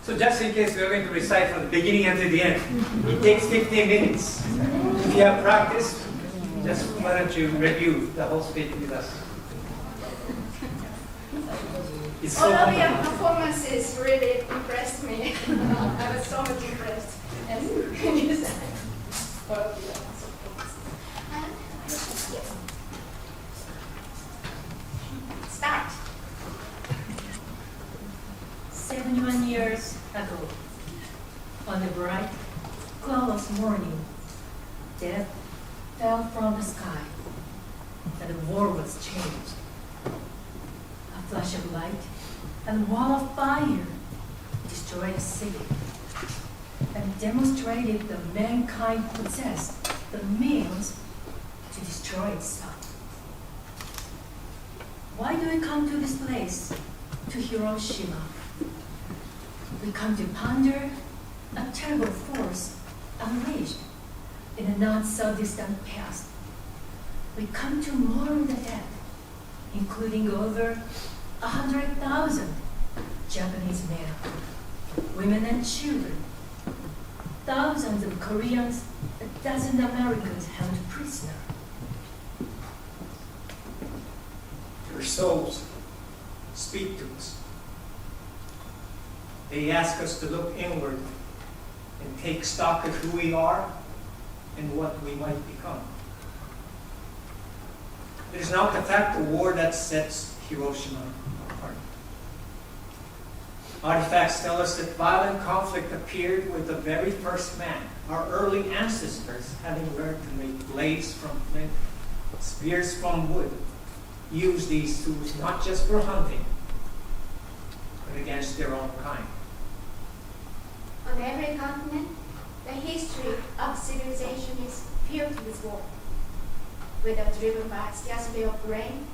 So just in case, we're going to recite from the beginning until the end. It takes 15 minutes. If you have practice, just why don't you review the whole speech with us. It's so All of your wonderful. performances really impressed me. I was so much impressed. Yes. You said all of your performances. Start. 71 years ago, on a bright, cloudless morning, death fell from the sky, and the world was changed. A flash of light and a wall of fire destroyed the city and demonstrated that mankind possessed the means to destroy itself. Why do we come to this place, to Hiroshima? We come to ponder a terrible force unleashed in a not-so-distant past. We come to mourn the dead, including over 100,000 Japanese men, women and children, thousands of Koreans, a dozen Americans held prisoner. Your souls speak to us. They ask us to look inward and take stock of who we are and what we might become. It is not the fact of war that sets Hiroshima apart. Artifacts tell us that violent conflict appeared with the very first man, our early ancestors having learned to make blades from flint, spears from wood, use these tools not just for hunting, but against their own kind. On every continent, the history of civilization is filled with war, whether driven by scarcity of grain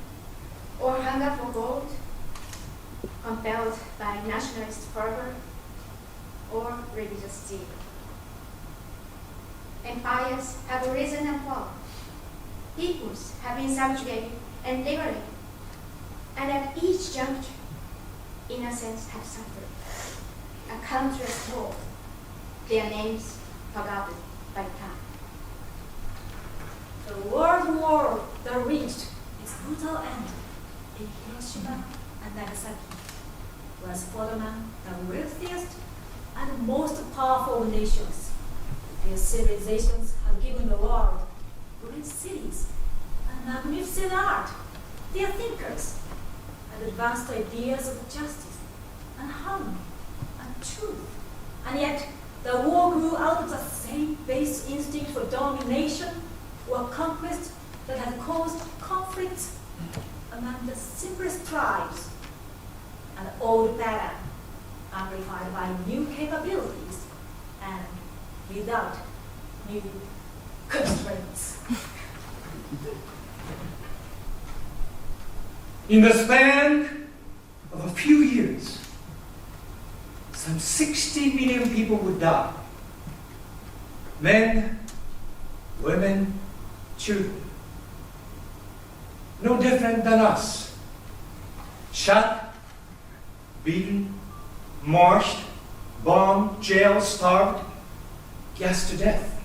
or hunger for gold, compelled by nationalist fervor or religious zeal. Empires have risen and fallen. Peoples have been subjugated and liberated, and at each juncture, innocents have suffered a countless toll, their names forgotten by time. The World War that reached its brutal end in Hiroshima and Nagasaki was for among the wealthiest and most powerful nations. Their civilizations have given the world great cities and magnificent art. Their thinkers and advanced ideas of justice and harmony and truth. And yet, the war grew out of the same base instinct for domination or conquest that had caused conflicts among the simplest tribes. An old pattern amplified by new capabilities and without new constraints. In the span of a few years, some 60 million people would die. Men, women, children. No different than us. Shot, beaten, marched, bombed, jailed, starved, gassed to death.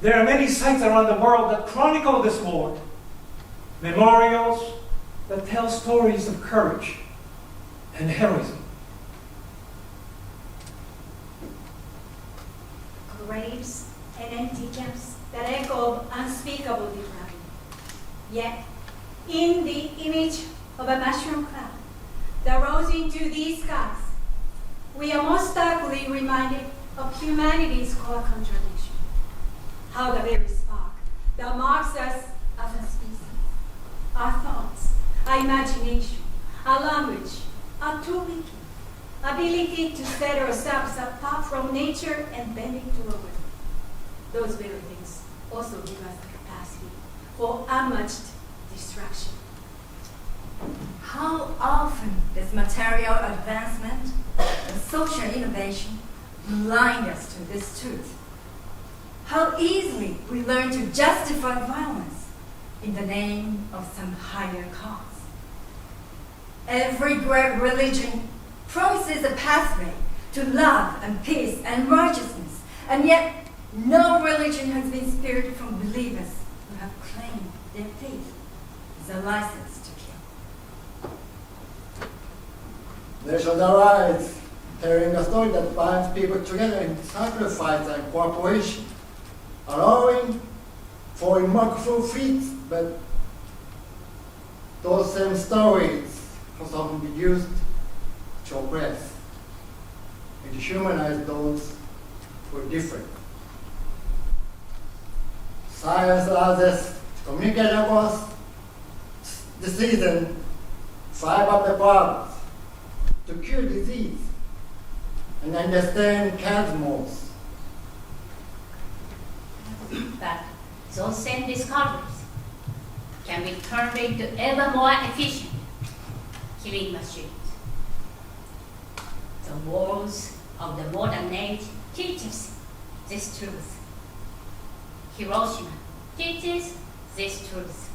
There are many sites around the world that chronicle this war. Memorials that tell stories of courage and heroism. Graves and empty camps that echo unspeakable depravity. Yet, in the image of a mushroom cloud that rose into these skies, we are most starkly reminded of humanity's core contradiction. How the very spark that marks us as a species, our thoughts, our imagination, our language, our toolmaking, ability to set ourselves apart from nature and bend it to our will. Those very things also give us the capacity for unmatched destruction. How often does material advancement and social innovation blind us to this truth? How easily we learn to justify violence in the name of some higher cause. Every great religion promises a pathway to love and peace and righteousness, and yet no religion has been spared from believers who have claimed their faith as a license to kill. Nations arise, telling a story that binds people together in sacrifice and cooperation, allowing for remarkable feats, but those same stories have often been used to oppress and dehumanize those who are different. Science allows us to communicate across the season, fight up the problems, to cure disease, and understand cosmos. But those same discoveries can be turned into ever more efficient killing machines. The wars of the modern age teach us this truth. Hiroshima teaches this truth.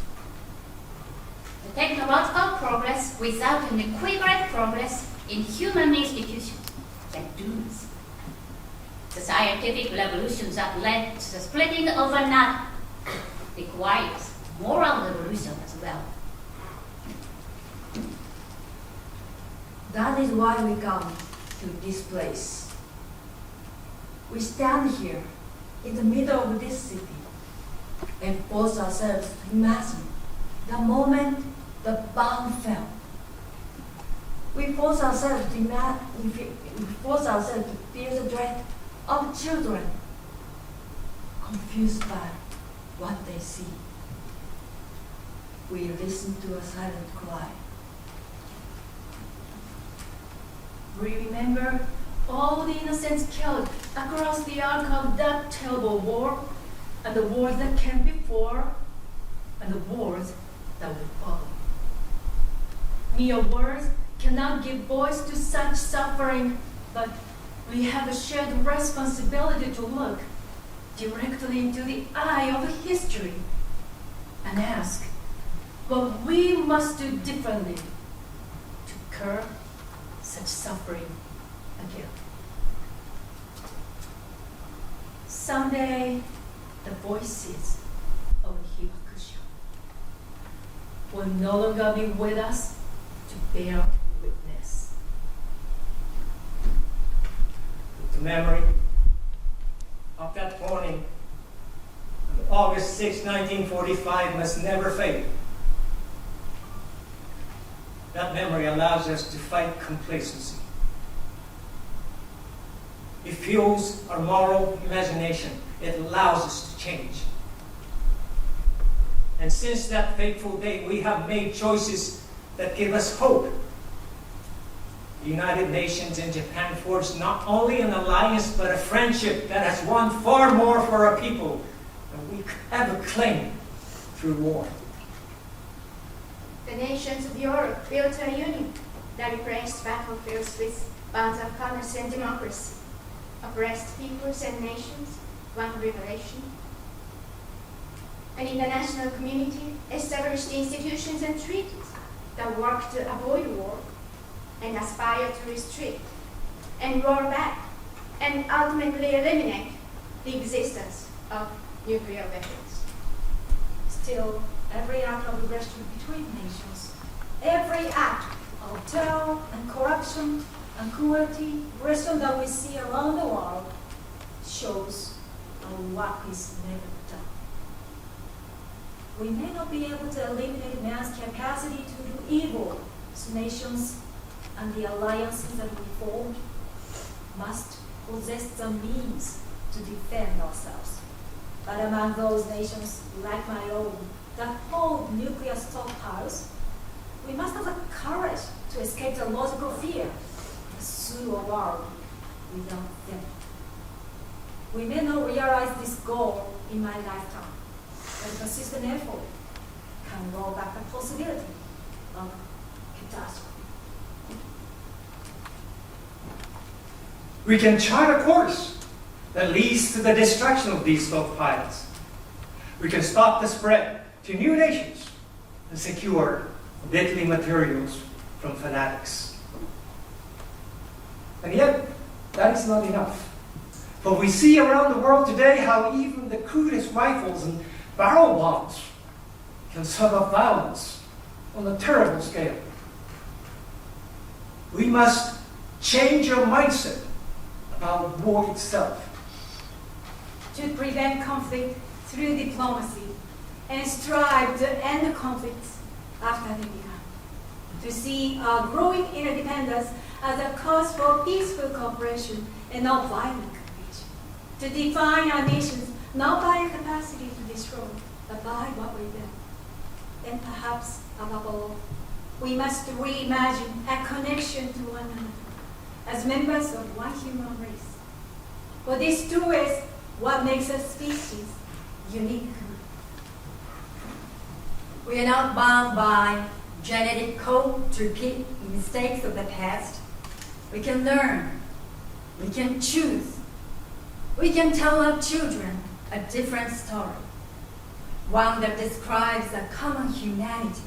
The technological progress without an equivalent progress in human institutions can do this. The scientific revolution that led to the splitting of an atom requires moral revolution as well. That is why we come to this place. We stand here in the middle of this city and force ourselves to imagine the moment the bomb fell. We force ourselves to feel the dread of children confused by what they see. We listen to a silent cry. We remember all the innocents killed across the arc of that terrible war, and the wars that came before, and the wars that will follow. Mere words cannot give voice to such suffering, but we have a shared responsibility to look directly into the eye of history and ask what we must do differently to curb such suffering again. Someday, the voices of Hiroshima will no longer be with us to bear witness. The memory of that morning, of August 6, 1945, must never fade. That memory allows us to fight complacency. It fuels our moral imagination. It allows us to change. And since that fateful day, we have made choices that give us hope. The United Nations and Japan forged not only an alliance, but a friendship that has won far more for our people than we could ever claim through war. The nations of Europe built a union that replaced battlefields with bonds of commerce and democracy, oppressed peoples and nations, one revelation. An international community established institutions and treaties that work to avoid war and aspire to restrict and roll back and ultimately eliminate the existence of nuclear weapons. Still, every act of aggression between nations, every act of terror and corruption and cruelty, aggression that we see around the world, shows our work is never done. We may not be able to eliminate man's capacity to do evil, as nations and the alliances that we formed must possess the means to defend ourselves. But among those nations, like my own, that hold nuclear stockpiles, we must have the courage to escape the logical fear and pursue a world without them. We may not realize this goal in my lifetime, but persistent effort can roll back the possibility of catastrophe. We can chart a course that leads to the destruction of these stockpiles. We can stop the spread to new nations and secure deadly materials from fanatics. And yet, that is not enough. For we see around the world today how even the crudest rifles and barrel bombs can serve up violence on a terrible scale. We must change our mindset about war itself. To prevent conflict through diplomacy and strive to end the conflicts after they began. To see our growing interdependence as a cause for peaceful cooperation and not violent competition. To define our nations not by a capacity to destroy, but by what we build. And perhaps, above all, we must reimagine a connection to one another as members of one human race. For this too is what makes a species unique. We are not bound by genetic code to repeat mistakes of the past. We can learn. We can choose. We can tell our children a different story, one that describes a common humanity,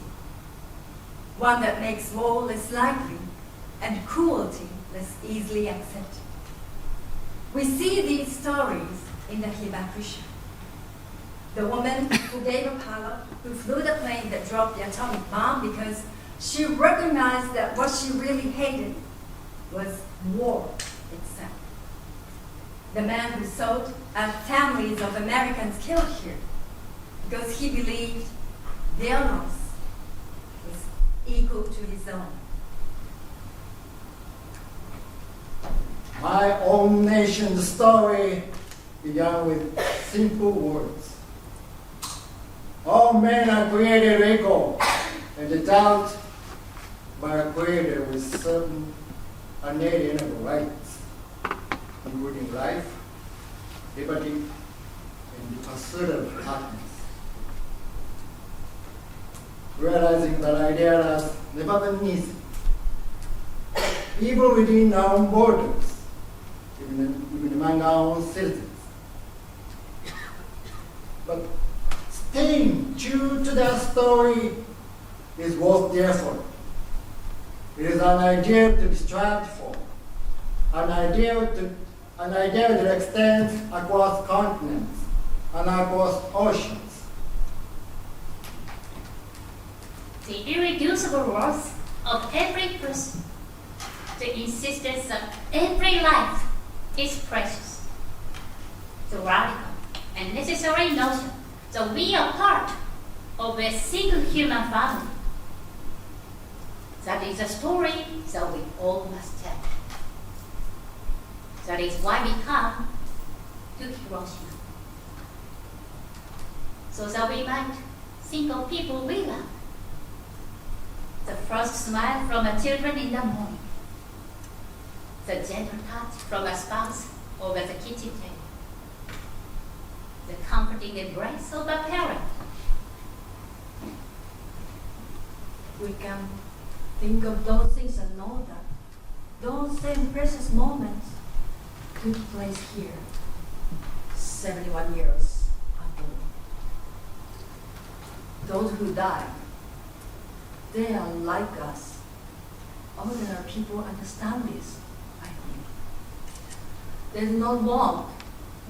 one that makes war less likely and cruelty less easily accepted. We see these stories in the Hiroshima. The woman who gave a pilot who flew the plane that dropped the atomic bomb because she recognized that what she really hated was war itself. The man who saw families of Americans killed here because he believed their loss was equal to his own. My own nation's story began with simple words. All men are created equal and endowed by a creator with certain unalienable rights, including life, liberty, and the pursuit of happiness. Realizing that idea has never been easy, even within our own borders, even among our own citizens. But staying true to that story is worth the effort. It is an ideal to be strived for, an ideal that extends across continents and across oceans. The irreducible worth of every person, the insistence of every life is precious. The radical and necessary notion that we are part of a single human family. That is a story that we all must tell. That is why we come to Hiroshima. So that we might think of people we love. The first smile from a children in the morning. The gentle touch from a spouse over the kitchen table. The comforting embrace of a parent. We can think of those things and know that those same precious moments took place here 71 years ago. Those who died, they are like us. Ordinary people understand this, I think. They do not want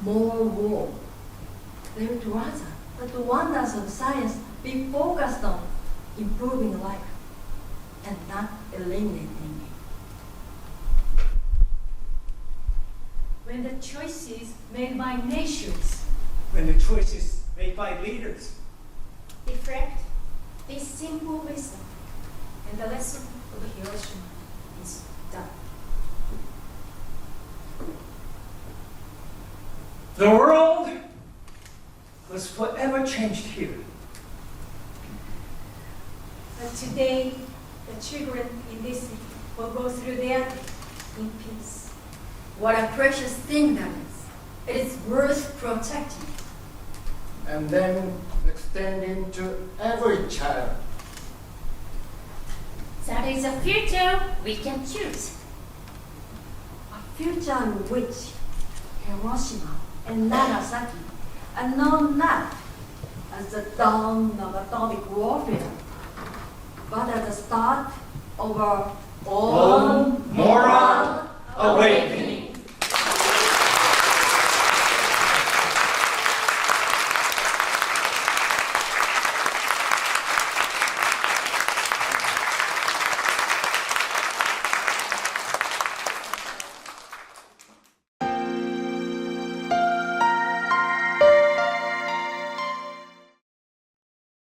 more war. They would rather that the wonders of science be focused on improving life and not eliminating it. When the choices made by nations When the choices made by leaders reflect this simple wisdom. and the lesson of Hiroshima is done. The world was forever changed here. But today, the children in this city will go through their day in peace. What a precious thing that is. It is worth protecting. And then extending to every child. That is a future we can choose. A future in which Hiroshima and Nagasaki are known not as the dawn of atomic warfare, but as the start of our own moral awakening.